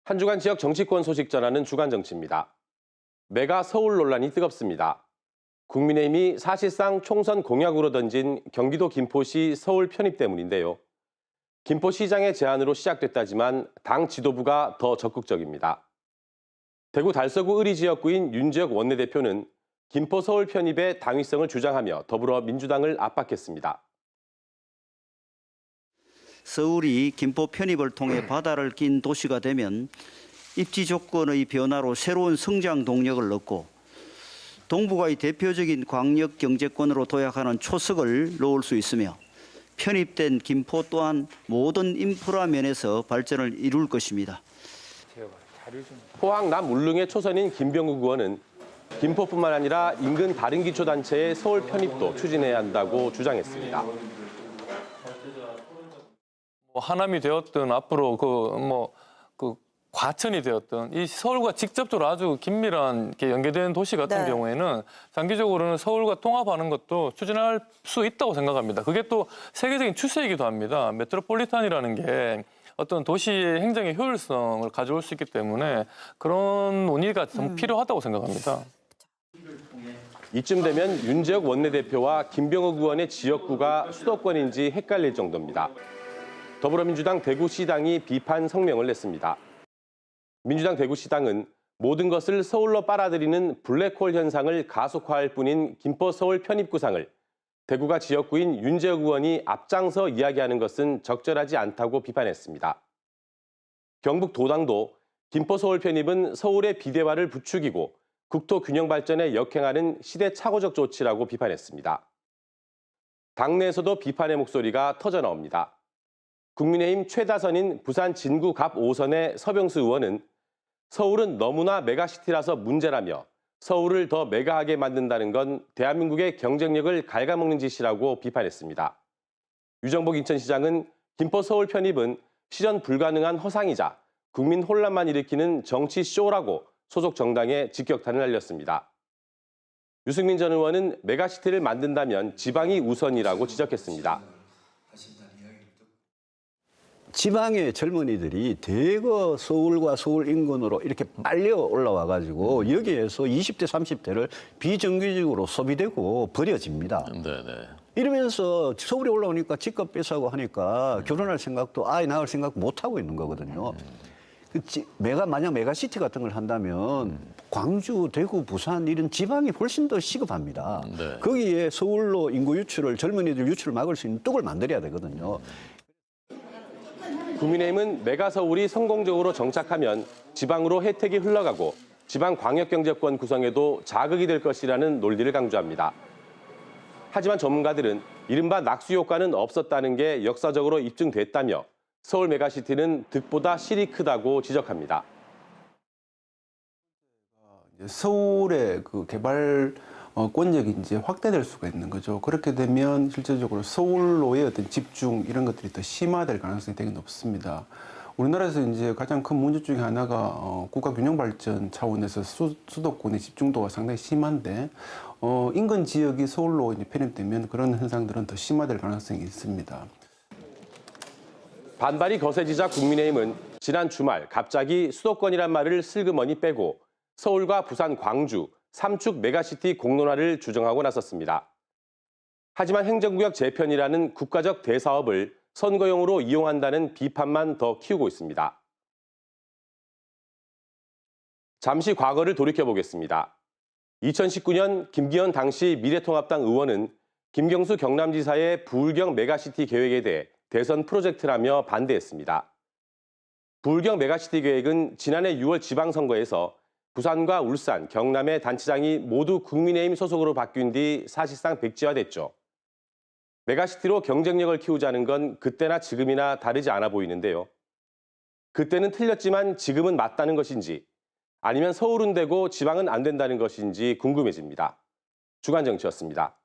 한 주간 지역 정치권 소식 전하는 주간 정치입니다. 메가 서울 논란이 뜨겁습니다. 국민의힘이 사실상 총선 공약으로 던진 경기도 김포시 서울 편입 때문인데요. 김포시장의 제안으로 시작됐다지만 당 지도부가 더 적극적입니다. 대구 달서구 의리 지역구인 윤지혁 원내대표는 김포 서울 편입의 당위성을 주장하며 더불어민주당을 압박했습니다. 서울이 김포 편입을 통해 바다를 낀 도시가 되면 입지 조건의 변화로 새로운 성장 동력을 얻고 동북아의 대표적인 광역 경제권으로 도약하는 초석을 놓을 수 있으며 편입된 김포 또한 모든 인프라 면에서 발전을 이룰 것입니다. 포항 남울릉의 초선인 김병국 의원은 김포뿐만 아니라 인근 다른 기초단체의 서울 편입도 추진해야 한다고 주장했습니다. 하남이 되었든 앞으로 과천이 되었든 이 서울과 직접적으로 아주 긴밀한 연계된 도시 같은 경우에는 장기적으로는 서울과 통합하는 것도 추진할 수 있다고 생각합니다. 그게 또 세계적인 추세이기도 합니다. 메트로폴리탄이라는 게 어떤 도시의 행정의 효율성을 가져올 수 있기 때문에 그런 논의가 좀 필요하다고 생각합니다. 이쯤 되면 윤지혁 원내대표와 김병욱 의원의 지역구가 수도권인지 헷갈릴 정도입니다. 더불어민주당 대구시당이 비판 성명을 냈습니다. 민주당 대구시당은 모든 것을 서울로 빨아들이는 블랙홀 현상을 가속화할 뿐인 김포 서울 편입 구상을 대구가 지역구인 윤지혁 의원이 앞장서 이야기하는 것은 적절하지 않다고 비판했습니다. 경북 도당도 김포 서울 편입은 서울의 비대화를 부추기고 국토 균형 발전에 역행하는 시대착오적 조치라고 비판했습니다. 당내에서도 비판의 목소리가 터져나옵니다. 국민의힘 최다선인 부산 진구 갑 5선의 서병수 의원은 서울은 너무나 메가시티라서 문제라며 서울을 더 메가하게 만든다는 건 대한민국의 경쟁력을 갉아먹는 짓이라고 비판했습니다. 유정복 인천시장은 김포 서울 편입은 실현 불가능한 허상이자 국민 혼란만 일으키는 정치 쇼라고 소속 정당에 직격탄을 날렸습니다. 유승민 전 의원은 메가시티를 만든다면 지방이 우선이라고 지적했습니다. 지방의 젊은이들이 대거 서울과 서울 인근으로 이렇게 빨려 올라와가지고 여기에서 20대, 30대를 비정규직으로 소비되고 버려집니다. 네네. 이러면서 서울에 올라오니까 집값 뺏어가고 하니까 결혼할 생각도 아이 낳을 생각 못 하고 있는 거거든요. 만약 메가시티 같은 걸 한다면 광주, 대구, 부산 이런 지방이 훨씬 더 시급합니다. 네. 거기에 서울로 인구 유출을 젊은이들 유출을 막을 수 있는 떡을 만들어야 되거든요. 국민의힘은 메가서울이 성공적으로 정착하면 지방으로 혜택이 흘러가고 지방광역경제권 구성에도 자극이 될 것이라는 논리를 강조합니다. 하지만 전문가들은 이른바 낙수 효과는 없었다는 게 역사적으로 입증됐다며 서울 메가시티는 득보다 실이 크다고 지적합니다. 서울의 그 개발 권역이 이제 확대될 수가 있는 거죠. 그렇게 되면 실질적으로 서울로의 어떤 집중 이런 것들이 더 심화될 가능성이 되게 높습니다. 우리나라에서 이제 가장 큰 문제 중에 하나가 국가 균형 발전 차원에서 수도권의 집중도가 상당히 심한데 인근 지역이 서울로 이제 편입되면 그런 현상들은 더 심화될 가능성이 있습니다. 반발이 거세지자 국민의힘은 지난 주말 갑자기 수도권이란 말을 슬그머니 빼고 서울과 부산, 광주, 삼축 메가시티 공론화를 주장하고 나섰습니다. 하지만 행정구역 재편이라는 국가적 대사업을 선거용으로 이용한다는 비판만 더 키우고 있습니다. 잠시 과거를 돌이켜보겠습니다. 2019년 김기현 당시 미래통합당 의원은 김경수 경남지사의 부울경 메가시티 계획에 대해 대선 프로젝트라며 반대했습니다. 부울경 메가시티 계획은 지난해 6월 지방선거에서 부산과 울산, 경남의 단체장이 모두 국민의힘 소속으로 바뀐 뒤 사실상 백지화됐죠. 메가시티로 경쟁력을 키우자는 건 그때나 지금이나 다르지 않아 보이는데요. 그때는 틀렸지만 지금은 맞다는 것인지 아니면 서울은 되고 지방은 안 된다는 것인지 궁금해집니다. 주간정치였습니다.